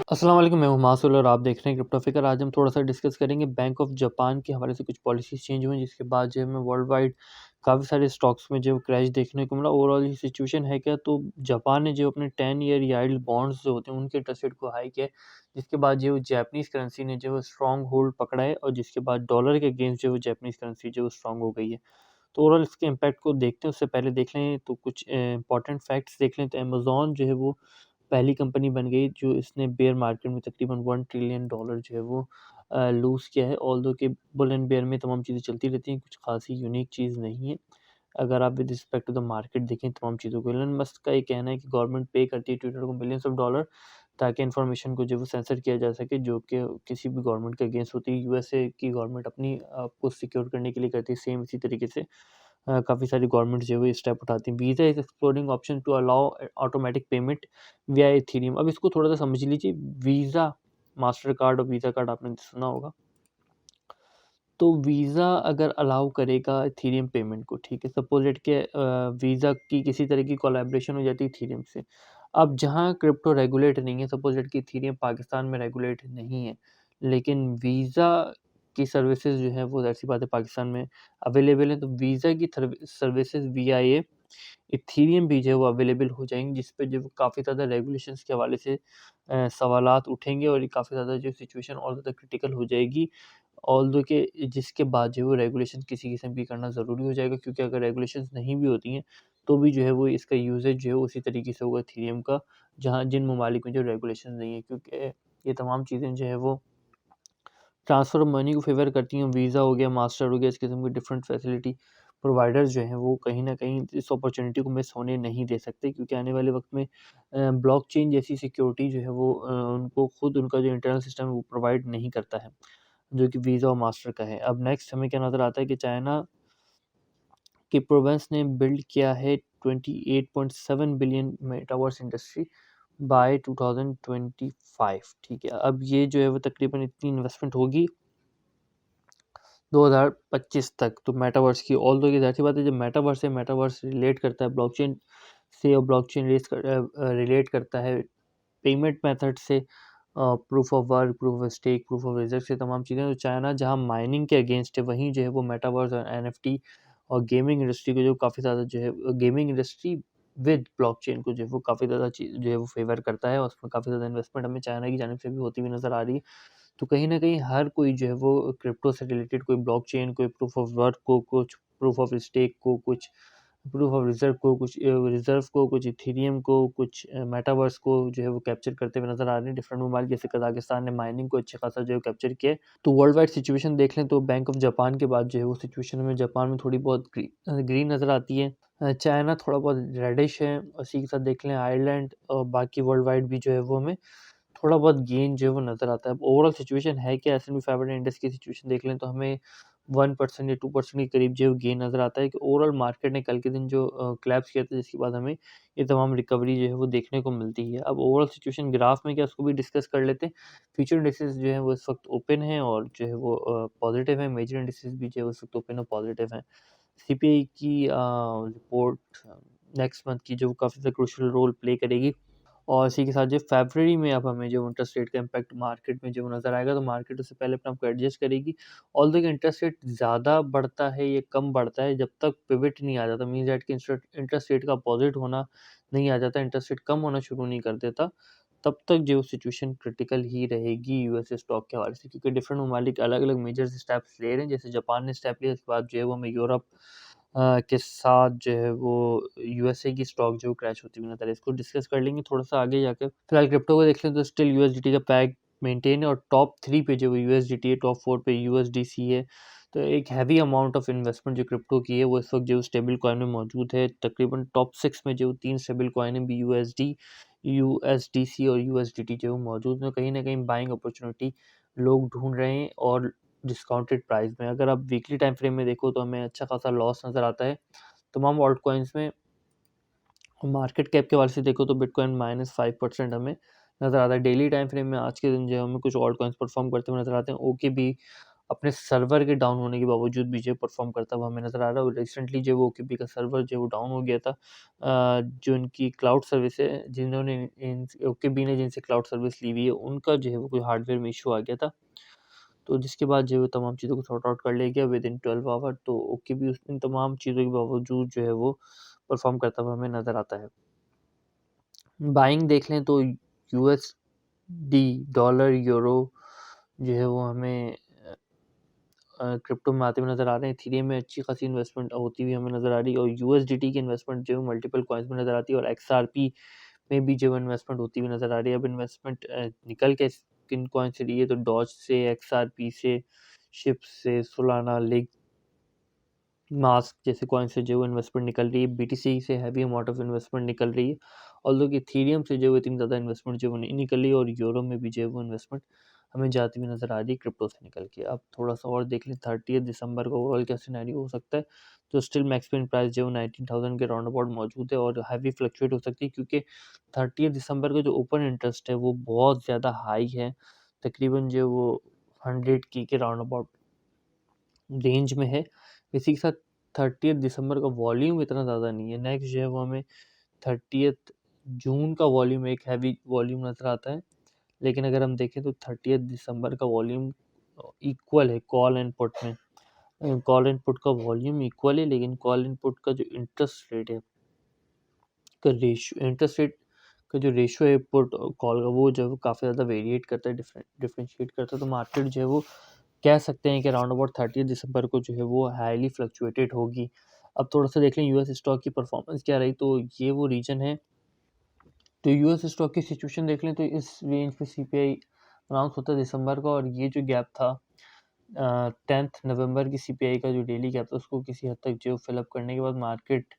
अस्सलाम वालेकुम, मैं हूं मासूल और आप देख रहे हैं क्रिप्टो फिकर। आज हम थोड़ा सा डिस्कस करेंगे बैंक ऑफ जापान के हवाले से कुछ पॉलिसीज चेंज हुई जिसके बाद जो है हमें वर्ल्ड वाइड काफ़ी सारे स्टॉक्स में जो क्रैश देखने को मिला। ओवरऑल ये सिचुएशन है क्या, तो जापान ने जो अपने 10 ईयर याइल्ड बॉन्ड्स जो होते हैं उनके इंटरेस्ट रेट को हाई किया है, जिसके बाद जो जापानीज़ करेंसी ने जो स्ट्रॉन्ग होल्ड पकड़ा है और जिसके बाद डॉलर के अगेंस्ट जो जापानीज़ करेंसी जो स्ट्रॉन्ग हो गई है। तो ओवरऑल इसके इम्पैक्ट को देखते हैं, उससे पहले देख लें तो कुछ इंपॉर्टेंट फैक्ट्स देख लें। तो अमेज़न जो है वो पहली कंपनी बन गई जो इसने बेयर मार्केट में तकरीबन $1 ट्रिलियन जो है वो लूज़ किया है। ऑल्दो कि बुल एंड बेयर में तमाम चीज़ें चलती रहती हैं, कुछ ख़ासी यूनिक चीज़ नहीं है। अगर आप with respect to the market देखें तमाम चीज़ों को, एलन मस्क का ये कहना है कि गवर्नमेंट पे करती है ट्विटर को मिलियंस ऑफ डॉलर ताकि इन्फॉर्मेशन को जो है वो सेंसर किया जा सके, जो कि किसी भी गवर्नमेंट के अगेंस्ट होती है। यूएसए की गवर्नमेंट अपनी आपको सिक्योर करने के लिए करती है, सेम इसी तरीके से काफ़ी सारी गवर्नमेंट जो है वो स्टेप उठाती हैं। Visa is exploring option to allow automatic payment via Ethereum. अब इसको थोड़ा-सा समझ लीजिए। वीज़ा, मास्टर कार्ड और वीज़ा कार्ड आपने सुना होगा। तो वीज़ा अगर अलाउ करेगा इथेरियम पेमेंट को, ठीक है, सपोज इट के वीज़ा की किसी तरह की कोलैबोरेशन हो जाती है इथेरियम से। अब जहाँ क्रिप्टो रेगुलेट नहीं है, सपोज इट की इथेरियम पाकिस्तान में रेगुलेट नहीं है, लेकिन वीज़ा की सर्विसेज जो है वो ज़ाहिर सी बात है पाकिस्तान में अवेलेबल है, तो वीज़ा की सर्विसेज वीआईए इथेरियम भी जो है वो अवेलेबल हो जाएँगी, जिस पे जो काफ़ी ज़्यादा रेगुलेशंस के हवाले से सवालात उठेंगे और ये काफ़ी ज़्यादा जो सिचुएशन और ज़्यादा क्रिटिकल हो जाएगी। ऑल्दो कि जिसके बाद जो है वो रेगुलेशन किसी किस्म की करना ज़रूरी हो जाएगा, क्योंकि अगर रेगुलेशंस नहीं भी होती हैं, तो भी जो है वो इसका यूसेज जो है उसी तरीके से होगा इथेरियम का, जहाँ जिन ममालिक में जो रेगुलेशन नहीं है, क्योंकि ये तमाम चीज़ें जो है वो ट्रांसफ़र ऑफ मनी को फ़ेवर करती हैं। वीज़ा हो गया, मास्टर हो गया, इस किस्म की डिफरेंट फैसिलिटी प्रोवाइडर्स जो हैं वो कहीं न कहीं इस अपॉर्च्युनिटी को मिस होने नहीं दे सकते, क्योंकि आने वाले वक़्त में ब्लॉकचेन जैसी सिक्योरिटी जो है वो उनको खुद उनका जो इंटरनल सिस्टम है वो प्रोवाइड नहीं करता है, जो कि वीज़ा और मास्टर का है। अब नेक्स्ट हमें क्या नज़र आता है कि चाइना की प्रोविंस ने बिल्ड किया है 28.7 बिलियन मेटावर्स इंडस्ट्री बाय 2025, ठीक है। अब ये जो है वो तकरीबन इतनी इन्वेस्टमेंट होगी 2025 तक, तो मेटावर्स की। ऑल्दो ये ज़ाहिर-सी बात है, जब मेटावर्स है, मेटावर्स रिलेट करता है ब्लॉकचेन से और ब्लॉकचेन रिलेट करता है पेमेंट मेथड से, proof of work, proof of stake, proof of reserve से तमाम चीज़ें। तो चाइना जहाँ माइनिंग के अगेंस्ट है, वहीं जो है वो मेटावर्स और एनएफटी और गेमिंग इंडस्ट्री को जो काफ़ी ज़्यादा जो है गेमिंग इंडस्ट्री विद ब्लॉकचेन को जो है वो काफ़ी ज़्यादा चीज़ जो है वो फ़ेवर करता है और उसमें काफ़ी ज़्यादा इन्वेस्टमेंट हमें चाइना की जानिब से भी होती हुई नज़र आ रही है। तो कहीं न कहीं हर कोई जो है वो क्रिप्टो से रिलेटेड, कोई ब्लॉकचेन, कोई प्रूफ ऑफ वर्क को, कुछ प्रूफ ऑफ स्टेक को, कुछ प्रूफ ऑफ रिज़र्व को, कुछ रिज़र्व को, कुछ इथेरियम को, कुछ मेटावर्स को जो है वो कैप्चर करते हुए नज़र आ रहे हैं। डिफरेंट ममालिक जैसे कज़ाकिस्तान ने माइनिंग को अच्छा खासा जो है कैप्चर किया है। तो वर्ल्ड वाइड सिचुएशन देख लें तो बैंक ऑफ जापान के बाद जो है वो सिचुएशन हमें जापान में थोड़ी बहुत ग्रीन नज़र आती है। चाइना थोड़ा बहुत रेडिश है, उसी के साथ देख लें आयरलैंड और बाकी वर्ल्ड वाइड भी जो है वो हमें थोड़ा बहुत गेन जो है वो नज़र आता है। अब ओवरऑल सिचुएशन है कि एस&पी 500 इंडेक्स की सिचुएशन देख लें तो हमें 1% या 2% के करीब जो है गेन नज़र आता है, कि ओवरऑल मार्केट ने कल के दिन जो कोलैप्स किया था, जिसके बाद हमें ये तमाम रिकवरी जो है वो देखने को मिलती है। अब ओवरऑल सिचुएशन ग्राफ में क्या, उसको भी डिस्कस कर लेते हैं। फ्यूचर इंडेक्सेस जो है वो इस वक्त ओपन हैं और जो है वो पॉजिटिव है। मेजर इंडेक्सेस भी जो है उस वक्त ओपन और पॉजिटिव हैं। सीपीआई की रिपोर्ट नेक्स्ट मंथ की जो काफ़ी ज़्यादा क्रूशियल रोल प्ले करेगी, और इसी के साथ जो फ़रवरी में अब हमें जो इंटरेस्ट रेट का इम्पैक्ट मार्केट में जो नज़र आएगा, तो मार्केट उससे पहले अपने आप को एडजस्ट करेगी। ऑल्दो कि इंटरेस्ट रेट ज़्यादा बढ़ता है या कम बढ़ता है, जब तक पिवट नहीं आ जाता, मीन्स दैट कि इंटरेस्ट रेट का अपोज़िट होना नहीं आ जाता, इंटरेस्ट रेट कम होना शुरू नहीं कर देता, तब तक जो सिचुएशन क्रिटिकल ही रहेगी यूएसए स्टॉक के हवाले से, क्योंकि डिफरेंट ममालिक अलग-अलग मेजर स्टेप्स ले रहे हैं। जैसे जापान ने स्टेप लिया, उसके बाद जो है वो हमें यूरोप के साथ जो है वो यूएसए की स्टॉक जो क्रैश होती हुई नज़र है। इसको डिस्कस कर लेंगे थोड़ा-सा आगे जाकर। फिलहाल क्रिप्टो को देख लें तो स्टिल यूएसडीटी का पैक मेंटेन है और टॉप 3 पे जो है यूएसडीटी है, टॉप 4 पे यूएसडीसी है। तो एक हैवी अमाउंट ऑफ इन्वेस्टमेंट जो क्रिप्टो की है वो इस वक्त जो स्टेबल कॉइन में मौजूद है। तकरीबन टॉप 6 में जो 3 स्टेबल कॉइन है, बीयूएसडी, यूएसडीसी और यूएसडीटी जो है मौजूद है। कहीं न कहीं बाइंग अपॉर्चुनिटी लोग ढूँढ रहे हैं और डिस्काउंटेड प्राइस में। अगर आप वीकली टाइम फ्रेम में देखो तो हमें अच्छा खासा लॉस नज़र आता है तमाम ऑल्ट कॉइन्स में। मार्केट कैप के हवाले से देखो तो बिटकॉइन -5% हमें नज़र आता है। डेली टाइम फ्रेम में आज के दिन जो है हमें कुछ ऑल्ट कॉइन्स परफॉर्म करते हुए नज़र आते हैं। ओके भी अपने सर्वर के डाउन होने के बावजूद भी जो परफॉर्म करता हुआ हमें नज़र आ रहा है। और रिसेंटली जो वो ओकेपी का सर्वर जो डाउन हो गया था, जो उनकी क्लाउड सर्विस है, जिन्होंने इन ओकेपी ने जिनसे क्लाउड सर्विस ली हुई है, उनका जो है वो कोई हार्डवेयर में इशू आ गया था, तो जिसके बाद जो है वो तमाम चीज़ों को सॉर्ट आउट कर लिया गया विद इन 12 आवर। तो ओकेपी इन तमाम चीज़ों के बावजूद जो है वो परफॉर्म करता हुआ हमें नज़र आता है। बाइंग देख लें तो यूएसडी, डॉलर, यूरो जो है वो हमें क्रिप्टो में आते हुए नज़र आ रहे हैं। इथेरियम में अच्छी खासी इन्वेस्टमेंट होती हुई हमें नज़र आ रही है, और यूएसडीटी की इन्वेस्टमेंट जो है मल्टीपल कॉइन्स में नज़र आती है, और एक्सआरपी में भी जो इन्वेस्टमेंट होती हुई नज़र आ रही है। अब इन्वेस्टमेंट निकल के किन कॉइन से रही है, तो डॉज से, एक्सआरपी से, शिप से, सोलाना, लिग, मास्क जैसे कॉइन से जो इन्वेस्टमेंट निकल रही है। बीटीसी से हैवी अमाउंट ऑफ इन्वेस्टमेंट निकल रही है, ऑल्दो कि इथेरियम से जो इतनी ज़्यादा इन्वेस्टमेंट जो नहीं निकल रही है, और यूरो में भी जो है वो इन्वेस्टमेंट हमें जाती हुई नज़र आ रही है क्रिप्टो से निकल के। अब थोड़ा सा और देख लें 30 दिसंबर को ओवरऑल क्या सिनेरियो हो सकता है, तो स्टिल मैक्सिमम प्राइस जो 19,000 के राउंड अबाउट मौजूद है, और हैवी फ्लक्चुएट हो सकती है, क्योंकि 30 दिसंबर का जो ओपन इंटरेस्ट है वो बहुत ज़्यादा हाई है, तकरीबन जो वो 100 की के राउंड अबाउट रेंज में है। इसी के साथ 30 दिसंबर का वॉल्यूम इतना ज़्यादा नहीं है। नेक्स्ट जो है वो हमें 30 जून का वॉल्यूम, एक हैवी वॉल्यूम नज़र आता है, लेकिन अगर हम देखें तो 30 दिसंबर का वॉल्यूम इक्वल है कॉल एंड पुट में। कॉल एंड पुट का वॉल्यूम इक्वल है, लेकिन कॉल एंड पुट का जो इंटरेस्ट रेट है, का रेशियो, इंटरेस्ट रेट का जो रेशियो है पुट कॉल का, वो जो है वो काफ़ी ज़्यादा वेरिएट करता है, डिफरेंशिएट करता है। तो मार्केट जो है वो कह सकते हैं कि अराउंड अबाउट 30 दिसंबर को जो है वो हाईली फ्लक्चुएटेड होगी। अब थोड़ा सा देख लें यूएस स्टॉक की परफॉर्मेंस क्या रही, तो ये वो रीजन है। तो यूएस स्टॉक की सिचुएशन देख लें तो इस रेंज पे सीपीआई अनाउंस होता है दिसंबर का, और ये जो गैप था 10 नवंबर की सीपीआई का जो डेली गैप था, उसको किसी हद तक जो फिलअप करने के बाद मार्केट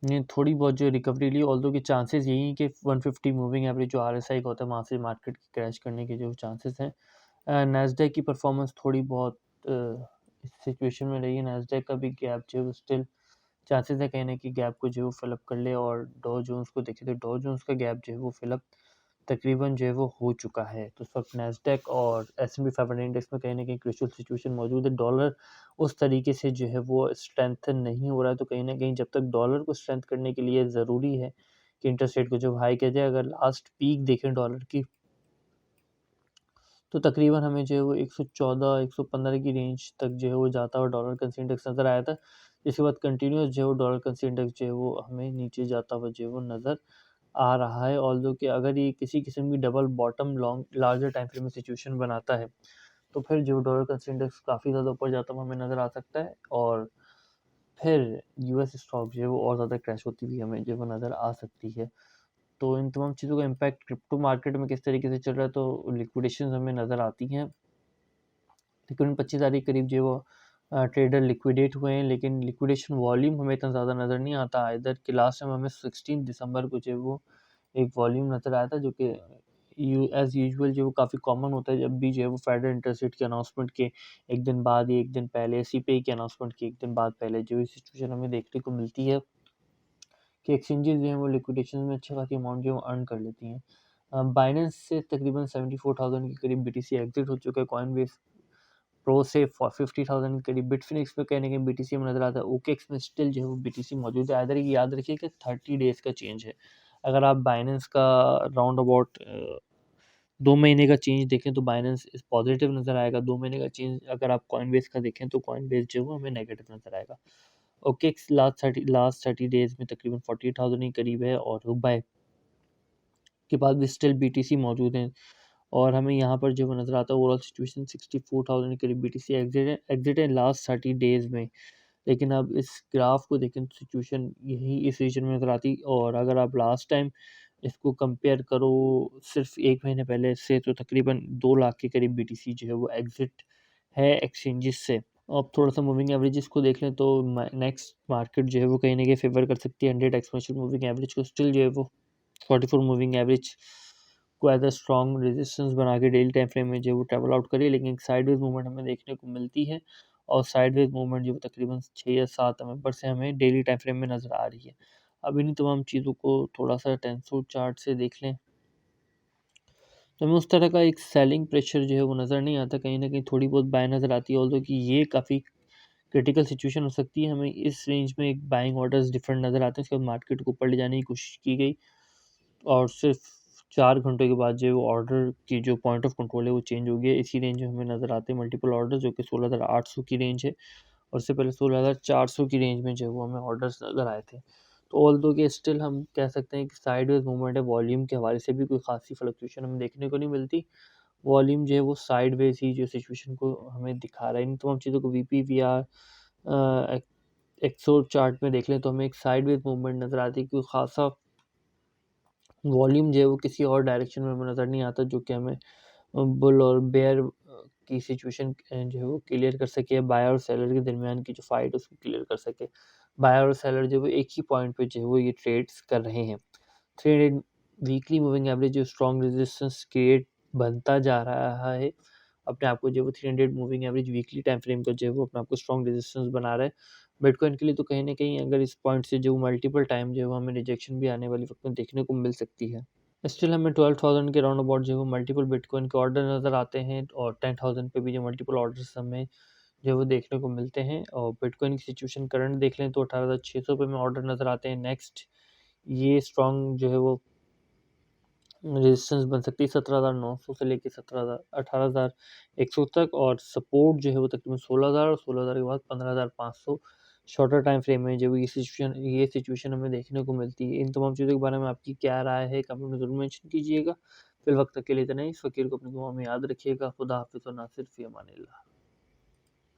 ने थोड़ी बहुत जो रिकवरी ली, ऑल्दो के चांसेस यही हैं कि 150 मूविंग एवरेज जो आरएसआई का होता है, वहाँ से मार्केट की क्रैश करने के जो चांसेस हैं। नैस्डैक की परफॉर्मेंस थोड़ी बहुत इस सिचुएशन में रही है। नैस्डैक का भी गैप जो है स्टिल चांसेस है कहने की गैप को जो है फिलअप कर ले, और डॉ जोन्स को देखें तो डॉ जोन्स का गैप जो है वो फिलअप तकरीबन जो है वो हो चुका है। तो इस वक्त नैस्डैक और एस&पी 500 इंडेक्स में कहीं ना कहीं क्रूशियल सिचुएशन मौजूद है। डॉलर उस तरीके से जो है वो स्ट्रेंथन नहीं हो रहा है, तो कहीं ना कहीं जब तक डॉलर को स्ट्रेंथ करने के लिए ज़रूरी है कि इंटरेस्ट रेट को जो हाई किया जाए। अगर लास्ट पीक देखें डॉलर की, तो तकरीबन हमें जो है वो 114 115 की रेंज तक जो है वो जाता हुआ डॉलर कंसी इंडेक्स नज़र आया था, जिसके बाद कंटिन्यूस जो है वो डॉलर कंसी इंडेक्स जो है वो हमें नीचे जाता हुआ जो है वो नज़र आ रहा है। ऑल्दो कि अगर ये किसी किस्म की double bottom long larger time frame में सिचुएशन बनाता है, तो फिर जो डॉलर कंसी इंडेक्स काफ़ी ज़्यादा ऊपर जाता हुआ हमें नज़र आ सकता है, और फिर यूएस स्टॉक जो है वो और ज़्यादा क्रैश होती हुई हमें जो है वो नज़र आ सकती है। तो इन तमाम चीज़ों का इम्पैक्ट क्रिप्टो मार्केट में किस तरीके से चल रहा है, तो लिक्विडेशन हमें नज़र आती हैं। तकरीबन 25 तारीख करीब जो है वो ट्रेडर लिक्विडेट हुए हैं, लेकिन लिक्विडेशन वॉल्यूम हमें इतना ज़्यादा नज़र नहीं आता। इधर कि लास्ट टाइम हमें 16 दिसंबर को जो है वो एक वॉल्यूम नज़र आया था, जो कि एज़ यूजुअल जो वो काफ़ी कॉमन होता है, जब भी जो है वो फेडरल इंटरेस्ट रेट के अनाउंसमेंट के एक दिन बाद या एक दिन पहले, सीपीआई के अनाउंसमेंट के एक दिन बाद पहले जो सिचुएशन हमें देखने को मिलती है कि एक्सचेंजेस जो हैं वो लिक्विडेशन में अच्छी खासी अमाउंट जो है अर्न कर लेती हैं। बाइनेंस से तकरीबन 74,000 के करीब बीटीसी एग्जिट हो चुका है। कॉइनबेस प्रो से 50,000 के करीब, बिटफिनिक्स पे कहने के बीटीसी में नज़र आता है। ओकेएक्स में स्टिल जो है वो बीटीसी मौजूद है। इधर याद रखिए कि 30 डेज़ का चेंज है। अगर आप बाइनेंस का राउंड अबाउट 2 महीने का चेंज देखें तो बाइनेंस इस पॉजिटिव नज़र आएगा। 2 महीने का चेंज अगर आप कॉइनबेस का देखें तो कॉइनबेस जो है वो हमें नेगेटिव नज़र आएगा। ओकेएक्स लास्ट 30 डेज़ में तकरीबन 48,000 के करीब है, और रुबाई के पास भी स्टिल बीटीसी मौजूद हैं, और हमें यहाँ पर जो नज़र आता है ओवरऑल सिचुएशन 64,000 के करीब बीटीसी एग्जिट है लास्ट 30 डेज़ में। लेकिन अब इस ग्राफ को देखें तो सिचुएशन यही इस रीजन में नज़र आती, और अगर आप लास्ट टाइम इसको कंपेयर करो सिर्फ 1 महीने पहले से, तो तकरीबन 2 लाख के करीब बीटीसी जो है वो एग्जिट है एक्सचेंजेस से। अब थोड़ा सा मूविंग एवरेजेस को देख लें तो नेक्स्ट मार्केट जो है वो कहीं ना कहीं फेवर कर सकती है 100 एक्सपोनेंशियल मूविंग एवरेज को। स्टिल जो है वो 44 मूविंग एवरेज को एज अ स्ट्रॉन्ग रेजिस्टेंस बना के डेली टाइम फ्रेम में जो है वो ट्रेवल आउट करी, लेकिन एक साइडवेज मूवमेंट हमें देखने को मिलती है, और साइडवेज मूवमेंट जो तकरीबन 6 या 7 नवंबर से हमें डेली टाइम फ्रेम में नज़र आ रही है। अब इन्हीं तमाम चीज़ों को थोड़ा सा टेंसो चार्ट से देख लें तो हमें उस तरह का एक सेलिंग प्रेशर जो है वो नज़र नहीं आता, कहीं न कहीं थोड़ी बहुत बाय नज़र आती है, ऑल्दो कि ये काफ़ी क्रिटिकल सिचुएशन हो सकती है। हमें इस रेंज में एक बाइंग ऑर्डर्स डिफरेंट नज़र आते हैं, उसके बाद मार्केट को ऊपर ले जाने की कोशिश की गई और सिर्फ 4 घंटों के बाद जो है वो ऑर्डर की जो पॉइंट ऑफ कंट्रोल है वो चेंज हो गया। इसी रेंज में हमें नज़र आते हैं मल्टीपल ऑर्डर जो कि 16,800 की रेंज है और उससे पहले 16,400 की रेंज में जो है वो हमें ऑर्डर्स नज़र आए थे। तो ऑल्दो कि स्टिल हम कह सकते हैं कि साइडवेज़ मूवमेंट है, वॉल्यूम के हवाले से भी कोई ख़ासी फ्लक्चुएशन हमें देखने को नहीं मिलती। वॉल्यूम जो है वो साइडवेज़ ही जो सिचुएशन को हमें दिखा रहा है। इन तमाम चीज़ों को वीपी, वीआर अ, एक्सो चार्ट में देख लें तो हमें एक साइडवेज़ मूवमेंट नज़र आती है, कोई ख़ासा वॉल्यूम जो है वो किसी और डायरेक्शन में हमें नज़र नहीं आता जो कि हमें बुल और बेयर की सिचुएशन जो है वो क्लियर कर सके, बायर और सेलर के दरमियान की जो फाइट है उसको क्लियर कर सके। बायर और सेलर जो है वो एक ही पॉइंट पे जो है वो ये ट्रेड्स कर रहे हैं। 300 वीकली मूविंग एवरेज जो स्ट्रॉन्ग रेजिस्टेंस क्रिएट बनता जा रहा है, अपने आप को जो है वो 300 moving average weekly time frame का जो है वो अपने आप को स्ट्रॉन्ग रेजिस्टेंस बना रहा है। बिटकॉइन के लिए तो कहीं न कहीं अगर इस पॉइंट से जो मल्टीपल टाइम जो है वो हमें रिजेक्शन भी आने वाले वक़्त में देखने को मिल सकती है। स्टिल हमें 12,000 के राउंड अबाउट जो है वो मल्टीपल बिटकॉइन के ऑर्डर नज़र आते हैं और 10,000 पे भी जो मल्टीपल ऑर्डर्स हमें जो है वो देखने को मिलते हैं और बिटकॉइन की सिचुएशन करंट देख लें तो 18,600 पे में ऑर्डर नज़र आते हैं। नेक्स्ट ये स्ट्रॉन्ग जो है वो रेजिस्टेंस बन सकती है 17,900 से लेके 17,000 18,100 तक और सपोर्ट जो है वो तकरीबन 16,000 और 16,000 के बाद 15,500 शॉर्टर टाइम फ्रेम में जो ये सिचुएशन हमें देखने को मिलती है। इन तमाम चीज़ों के बारे में आपकी क्या राय है कमेंट में ज़रूर मेंशन कीजिएगा। फिल वक्त तक के लिए इतना ही। इस फ़कीर को अपनी दुआ में याद रखिएगा। खुदा हाफ़िज़ व नासिर फ़ी अमानिल्लाह।